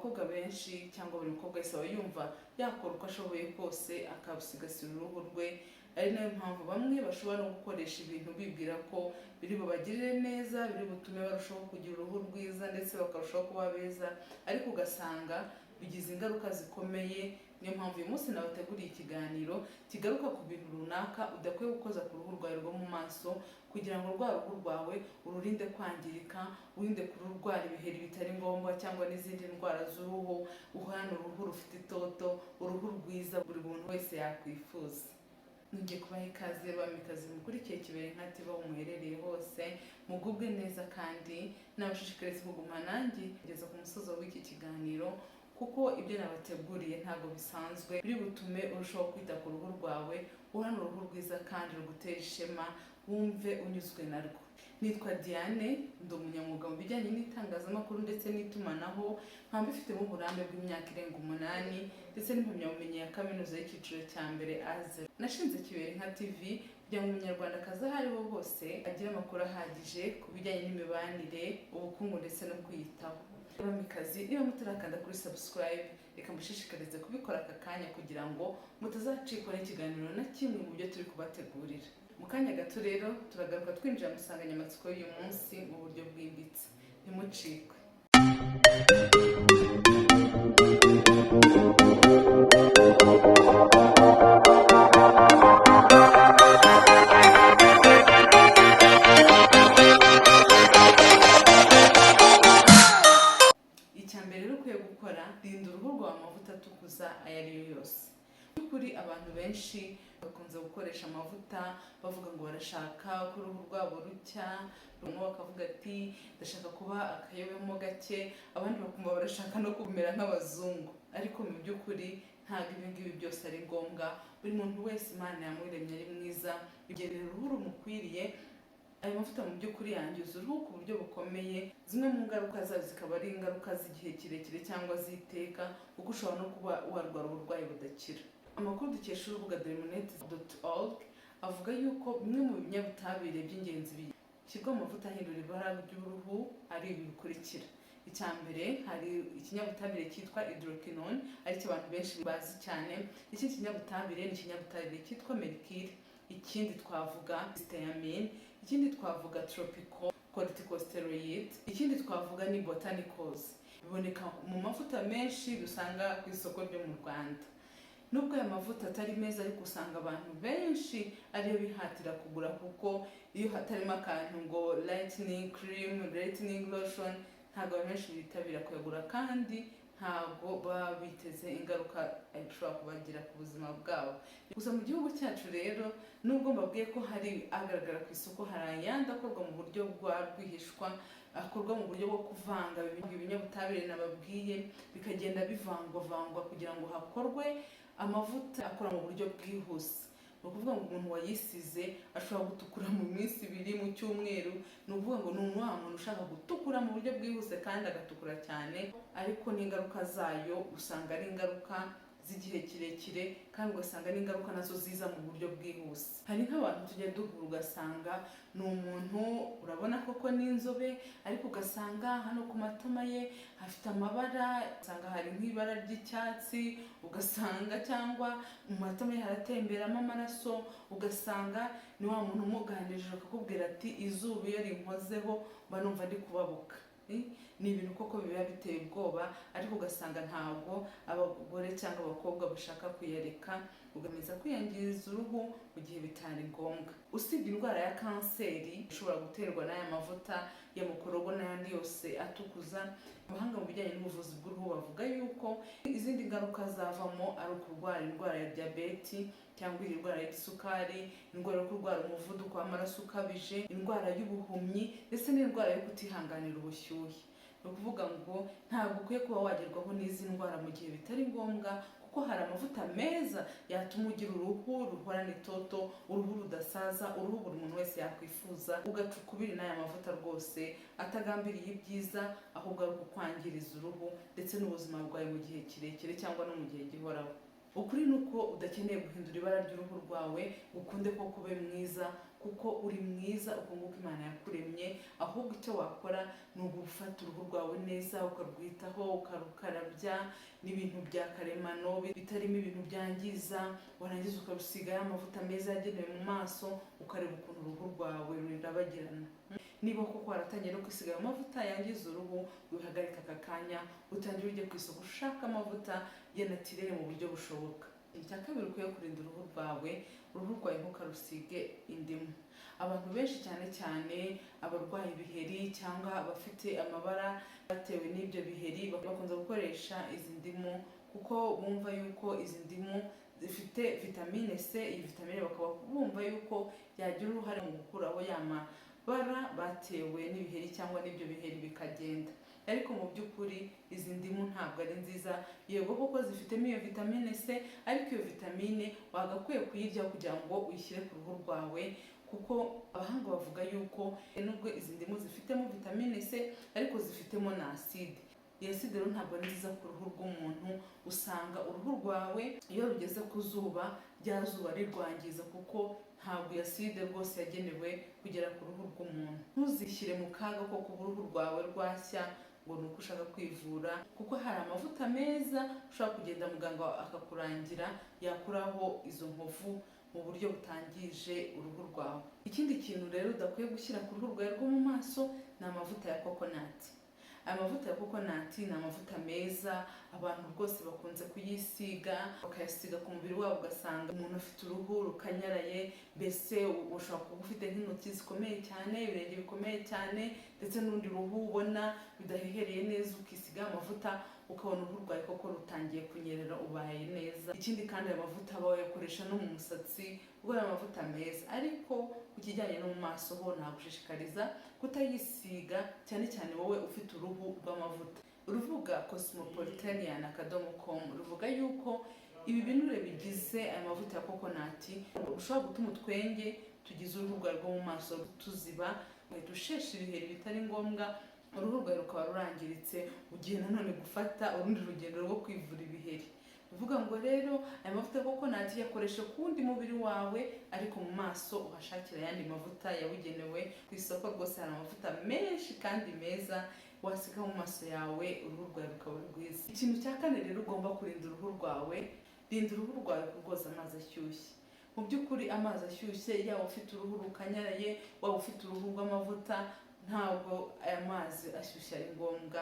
abakobwa benshi cyangwa buri mukobwa wese aba yumva yakora uko ashoboye kose akabusigasira uruhu rwe, ari nayo mpamvu bamwe bashobora no gukoresha ibintu bibwira ko biri bubagirire neza, biri butume barushaho kugira uruhu rwiza ndetse bakarushaho kuba beza, ariko ugasanga bigize ingaruka zikomeye. Niyo mpamvu uyu munsi nabateguriye ikiganiro kigaruka ku bintu runaka udakwiye gukoza ku ruhu rwawe rwo mu maso, kugira ngo rwa ruhu rwawe ururinde kwangirika, urinde kururwara ibiheri bitari ngombwa cyangwa n'izindi ndwara z'uruhu, uhorane uruhu rufite itoto, uruhu rwiza buri muntu wese yakwifuza. Ngiye kubaha ikaze bamikazi mukurikiye Kibere nka TV aho muherereye hose, mugubwe neza kandi nabashishikariza kuguma nanjye kugeza ku musozo w'iki kiganiro, kuko ibyo nabateguriye ntabwo bisanzwe, biri butume urushaho kwita ku ruhu rwawe, uhorane uruhu rwiza kandi rugutera ishema, wumve unyuzwe narwo. Nitwa Diane, ndi umunyamwuga mu bijyanye n'itangazamakuru ndetse n'itumanaho, nkaba mbifitemo uburambe bw'imyaka irenga 8 ndetse n'impamyabumenyi ya kaminuza y'icyiciro cya mbere A0. Nashinze Kibere nka TV kugira ngo umunyarwandakazi aho ari ho hose agire amakuru ahagije ku bijyanye n'imibanire, ubukungu ndetse no kwiyitaho. Bamikazi, niba mutarakanda kuri subscribe, reka mushishikarize kubikora aka kanya kugira ngo mutazacikwa n'ikiganiro na kimwe mu byo turi kubategurira. Mu kanya gato rero turagaruka twinjira mu nsanganyamatsiko y'uyu munsi mu buryo bwimbitse. Ntimucikwe. Icyambere rero ukwiye gukora, rinda uruhu rwawe amavuta atukuza ayo ari yo yose. Kuri abantu benshi bakunze gukoresha amavuta bavuga ngo barashaka ko uruhu rwabo rucya, bamwe bakavuga ati ndashaka kuba akayobemo gake, abandi bakumva barashaka no kumera nk'abazungu, ariko mu by'ukuri ntabwo ibi ngibi byose ari ngombwa. Buri muntu wese Imana yamuremye ari mwiza, igenera uruhu rumukwiriye. Ayo mavuta mu by'ukuri yangiza uruhu ku buryo bukomeye, zimwe mu ngaruka zazo zikaba ari ingaruka z'igihe kirekire cyangwa z'iteka, kuko ushobora no kuba warwara uburwayi budakira. Amakuru dukesha urubuga dermonet.org avuga yuko bimwe mu binyabutabire by'ingenzi bishyirwa mu mavuta ahindura ibara ry'uruhu ari ibi bikurikira. Icya mbere hari ikinyabutabire cyitwa hydroquinone, aricyo abantu benshi bazi cyane. Iki kinyabutabire ni ikinyabutabire cyitwa mercure. Ikindi twavuga thiamine, ikindi twavuga tropical corticosteroid, ikindi twavuga ni botanicals. Biboneka mu mavuta menshi dusanga ku isoko ryo mu Rwanda. Nubwo aya mavuta atari meza, ariko usanga abantu benshi ariyo bihatira kugura, kuko iyo hatarimo akantu ngo lightening cream, lightening lotion, ntabwo benshi bitabira kuyagura, kandi ntabwo baba biteze ingaruka bishobora kubagira ku buzima bwabo. Gusa mu gihugu cyacu rero, nubwo mbabwiye ko hari agaragara ku isoko, hari ayandi akorwa mu buryo bwa rwihishwa, akorwa mu buryo bwo kuvanga ibinyabutabire nababwiye, bikagenda bivangwavangwa kugira ngo hakorwe amavuta akora mu buryo bwihuse. Ni ukuvuga ngo umuntu wayisize ashobora gutukura mu minsi 2 mu cyumweru. Ni ukuvuga ngo ni wa muntu ushaka gutukura mu buryo bwihuse kandi agatukura cyane, ariko n'ingaruka zayo usanga ari ingaruka z'igihe kirekire, kandi ugasanga n'ingaruka nazo ziza mu buryo bwihuse. Hari nk'abantu tujya duhura ugasanga ni umuntu urabona koko n'inzobe, ariko ugasanga hano ku matama ye hafite amabara, ugasanga hari nk'ibara ry'icyatsi, ugasanga cyangwa mu matama ye haratemberamo amaraso, ugasanga ni wa muntu umuganirije akakubwira ati izuba iyo rinkozeho mba numva ndi kubabuka. Ni ibintu koko biba biteye ubwoba, ariko ugasanga ntabwo abagore cyangwa abakobwa bashaka kuyareka, ugameza kwiyangiriza uruhu mu gihe bitari ngombwa. Usibye indwara ya kanseri ishobora guterwa n'aya mavuta ya mukorogo n'ayandi yose atukuza, abahanga mu bijyanye n'ubuvuzi bw'uruhu bavuga yuko izindi ngaruka zavamo ari ukurwara indwara ya diyabeti, cyangwa indwara y'isukari, indwara yo kurwara umuvuduko w'amaraso ukabije, indwara y'ubuhumyi ndetse n'indwara yo kutihanganira ubushyuhe. Ni ukuvuga ngo ntabwo ukwiye kuba wagerwaho n'izi ndwara mu gihe bitari ngombwa, kuko hari amavuta meza yatuma ugira uruhu ruhorana itoto, uruhu rudasaza, uruhu buri muntu wese yakwifuza, ugaca ukubiri n'aya mavuta rwose atagambiriye ibyiza, ahubwo ari ukwangiriza uruhu ndetse n'ubuzima bwawe mu gihe kirekire cyangwa no mu gihe gihoraho. Ukuri ni uko udakeneye guhindura ibara ry'uruhu rwawe ukunde ko kube mwiza, kuko uri mwiza uko nguko Imana yakuremye. Ahubwo icyo wakora ni ugufata uruhu rwawe neza ukarwitaho, ukarukarabya n'ibintu bya karemano bitarimo ibintu byangiza, warangiza ukarusiga amavuta meza yagenewe mu maso, ukareba ukuntu uruhu rwawe rurabagirana. Niba koko waratangiye no kwisiga ayo mavuta yangiza uruhu, wihagarika aka kanya utangire ujye ku isoko ushaka amavuta ya natirere mu buryo bushoboka. Icya kabiri ukwiye kurinda uruhu rwawe ntukarusige indimu. Abantu benshi cyane cyane abarwaye ibiheri cyangwa abafite amabara batewe n'ibyo biheri bakunze gukoresha izi ndimu, kuko bumva yuko izi ndimu zifite vitamine C. Iyi vitamine bakaba bumva yuko yagira uruhare mu gukuraho ya mabara batewe n'ibiheri cyangwa n'ibyo biheri bikagenda. Ariko mu by'ukuri izi ndimu ntabwo ari nziza. Yego koko zifitemo iyo vitamine C, ariko iyo vitamine wagakwiye kuyirya kugira ngo uyishyire ku ruhu rwawe, kuko abahanga bavuga yuko nubwo izi ndimu zifitemo vitamine C ariko zifitemo na acide. Iyi acide rero ntabwo ari nziza ku ruhu rw'umuntu. Usanga uruhu rwawe iyo rugeze ku zuba, rya zuba rirwangiza, kuko ntabwo iyi acide rwose yagenewe kugera ku ruhu rw'umuntu. Ntuzishyire mu kaga ko kuba uruhu rwawe rwashya ngo ni uko ushaka kwivura, kuko hari amavuta meza ushobora kugenda muganga akakurangira yakuraho izo nkovu mu buryo butangije uruhu rwawe. Ikindi kintu rero udakwiye gushyira ku ruhu rwawe rwo mu maso ni amavuta ya kokonati. Aya mavuta ya kokonati ni amavuta meza, abantu rwose bakunze kuyisiga, bakayasiga ku mubiri wabo, ugasanga umuntu afite uruhu rukanyaraye, mbese ushobora kuba ufite nk'intoki zikomeye cyane, ibirenge bikomeye cyane, ndetse n'urundi ruhu ubona bidahehereye neza, ukisiga amavuta ukabona uruhu rwawe koko rutangiye kunyerera, ubaye neza. Ikindi kandi aya mavuta bayakoresha no mu musatsi, ubwo ari amavuta meza. Ariko ku kijyanye no mu maso ho nagushishikariza kutayisiga, cyane cyane wowe ufite uruhu rw'amavuta. Urubuga cosmopolitanian.com ruvuga yuko ibi binure bigize aya mavuta ya kokonati ushobora gutuma utwenge tugize uruhu rwawe rwo mu maso tuziba, ugahita ushesha ibiheri bitari ngombwa, uruhu rwawe rukaba rurangiritse, ugiye nanone gufata urundi rugendo rwo kwivura ibiheri. Bivuga ngo rero aya mavuta ya kokonati yakoresha ku wundi mubiri wawe, ariko mu maso uhashakira ayandi mavuta yabugenewe. Ku isoko rwose hari amavuta menshi kandi meza wasiga mu maso yawe, uruhu rwawe rukaba rwiza. Ikintu cya kane rero ugomba kurinda uruhu rwawe, rinda uruhu rwawe kurwoza amazi ashyushye. Mu by'ukuri amazi ashyushye, yaba ufite uruhu rukanyaraye, waba ufite uruhu rw'amavuta, ntabwo aya mazi ashyushye ari ngombwa.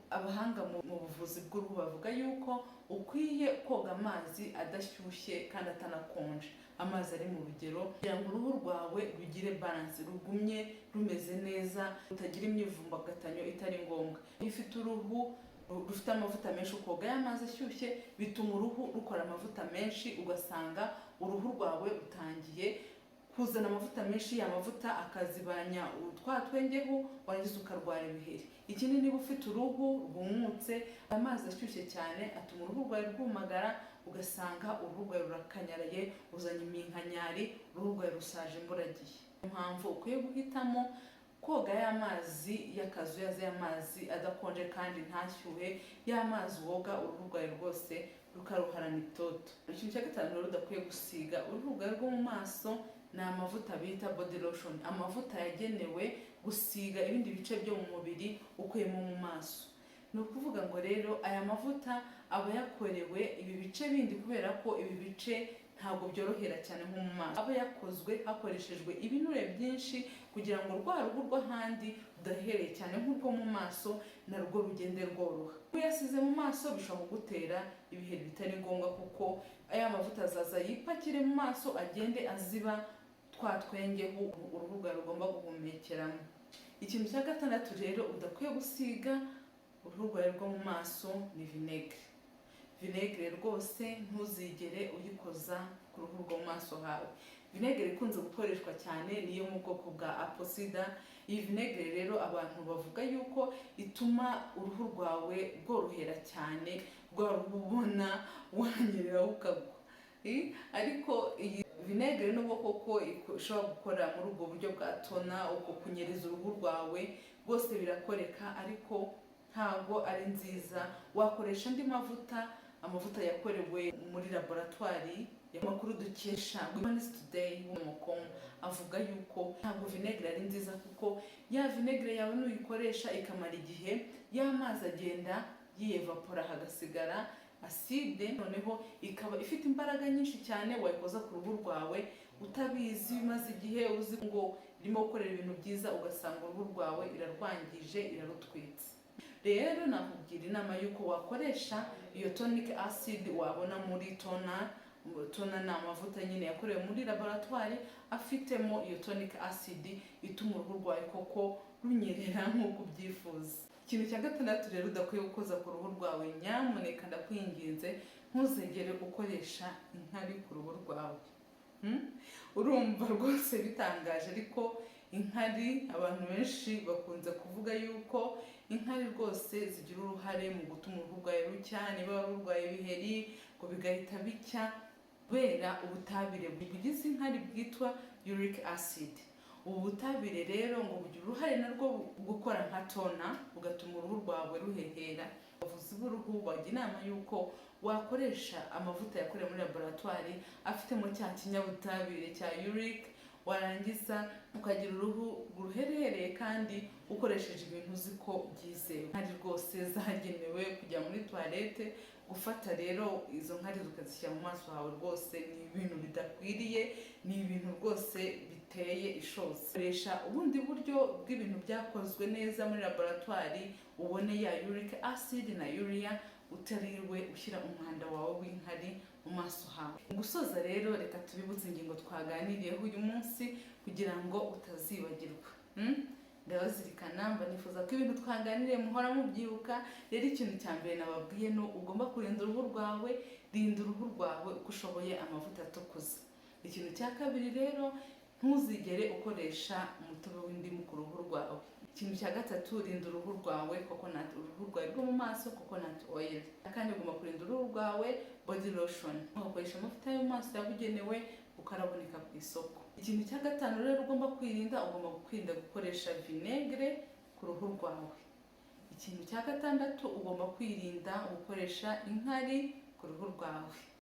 Abahanga mu buvuzi bw'uruhu bavuga yuko ukwiye koga amazi adashyushye kandi atanakonje, amazi ari mu rugero, kugira ngo uruhu rwawe rugire balance, rugumye rumeze neza, rutagira imyivumbagatanyo itari ngombwa. Iyo ufite uruhu rufite amavuta menshi, ukoga y'amazi ashyushye, bituma uruhu rukora amavuta menshi, ugasanga uruhu rwawe rutangiye kuzana amavuta menshi, amavuta akazibanya twatwengeho, warangiza ukarwara ibiheri. Ikindi, niba ufite uruhu rwumutse, amazi ashyushye cyane atuma uruhu rwawe rwumagara, ugasanga uruhu rwawe rurakanyaraye, uzanye iminkanyari, uruhu rwawe rusaje imburagihe. Impamvu ukwiye guhitamo koga y'amazi y'akazuyaze, y'amazi adakonje kandi ntashyuhe, y'amazi woga uruhu rwawe rwose rukaruharana itoto. Ikintu cya gatanu rero udakwiye gusiga uruhu rwawe rwo mu maso ni amavuta bita body lotion, amavuta yagenewe gusiga ibindi bice byo mu mubiri ukuyemo mu maso. Ni ukuvuga ngo rero aya mavuta aba yakorewe ibi bice bindi, kubera ko ibi bice ntabwo byorohera cyane nko mu maso, aba yakozwe hakoreshejwe ibinure byinshi kugira ngo rwa ruhu rw'ahandi rudahereye cyane nk'urwo mu maso narwo rugende rworoha. Iyo uyasize mu maso bishobora kugutera ibiheri bitari ngombwa, kuko aya mavuta azaza yipakire mu maso, agende aziba twatwengeho uruhu rwawe rugomba guhumekeramo. Ikintu cya gatandatu rero udakwiye gusiga uruhu rwawe rwo mu maso ni vinegere. Vinegere rwose ntuzigere uyikoza ku ruhu rwo mu maso hawe. Vinegere ikunze gukoreshwa cyane niyo mu bwoko bwa apple cider. Iyi vinegere rero abantu bavuga yuko ituma uruhu rwawe rworohera cyane, rwa ruhu ubona wanyerera ukagwa. Ariko iyi vinegere nubwo koko ishobora gukora muri ubwo buryo bwa tona, uko kunyereza uruhu rwawe rwose birakoreka, ariko ntabwo ari nziza. Wakoresha andi mavuta, amavuta yakorewe muri laboratwari Amakuru dukesha Today w'umukomo avuga yuko ntabwo vinegere ari nziza, kuko ya vinegere yawe nuyikoresha ikamara igihe y'amazi agenda yiyevapora hagasigara aside, noneho ikaba ifite imbaraga nyinshi cyane wayikoza ku ruhu rwawe utabizi, bimaze igihe uzi ngo irimo gukorera ibintu byiza, ugasanga uruhu rwawe irarwangije, irarutwitse. Rero nakugira inama yuko wakoresha iyo tonic acid wabona muri tona ni amavuta nyine yakorewe muri laboratoire afitemo iyo tonic acid ituma uruhu rwawe koko runyerera nk'uko ubyifuza. Ikintu cya gatandatu rero udakwiye gukoza ku ruhu rwawe, nyamuneka ndakwinginze ntuzigere ukoresha inkari ku ruhu rwawe. Urumva rwose bitangaje, ariko inkari abantu benshi bakunze kuvuga yuko inkari rwose zigira uruhare mu gutuma uruhu rwawe rucya, niba rurwaye ibiheri ngo bigahita bicya kubera ubutabire bugize inkari bwitwa uric acid. Ubu butabire rero ngo bugira uruhare narwo gukora nka tona, bugatuma uruhu rwawe ruhehera. Abavuzi b'uruhu bagira inama yuko wakoresha amavuta yakorewe muri laboratoire afitemo cya kinyabutabire cya uric, warangiza ukagira uruhu ruherereye kandi ukoresheje ibintu uzi ko byizewe. Inkari rwose zagenewe kujya muri toilette, gufata rero izo nkari ukazishyira mu maso hawe rwose ni ibintu bidakwiriye, ni ibintu rwose biteye ishozi. Koresha ubundi buryo bw'ibintu byakozwe neza muri laboratoire ubone ya uric acid na urea, utariwe ushyira umwanda wawe w'inkari mu maso hawe. Mu gusoza rero reka tubibutse ingingo twaganiriyeho uyu munsi kugira ngo utazibagirwa. Ndabazirikana, mba nifuza ko ibintu twaganiriye muhora mubyibuka. Rero ikintu cya mbere nababwiye no ugomba kurinda uruhu rwawe, rinda uruhu rwawe uko ushoboye amavuta atukuza. Ikintu cya kabiri rero, ntuzigere ukoresha umutobe w'indimu ku ruhu rwawe. Ikintu cya gatatu, rinda uruhu rwawe uruhu rwawe rwo mu maso coconut oil. Kandi ugomba kurinda uruhu rwawe body lotion, ugakoresha amavuta yo mu maso yabugenewe kuko araboneka ku isoko. Ikintu cya gatanu rero ugomba kwirinda gukoresha vinegere ku ruhu rwawe. Ikintu cya gatandatu ugomba kwirinda gukoresha inkari ku ruhu rwawe.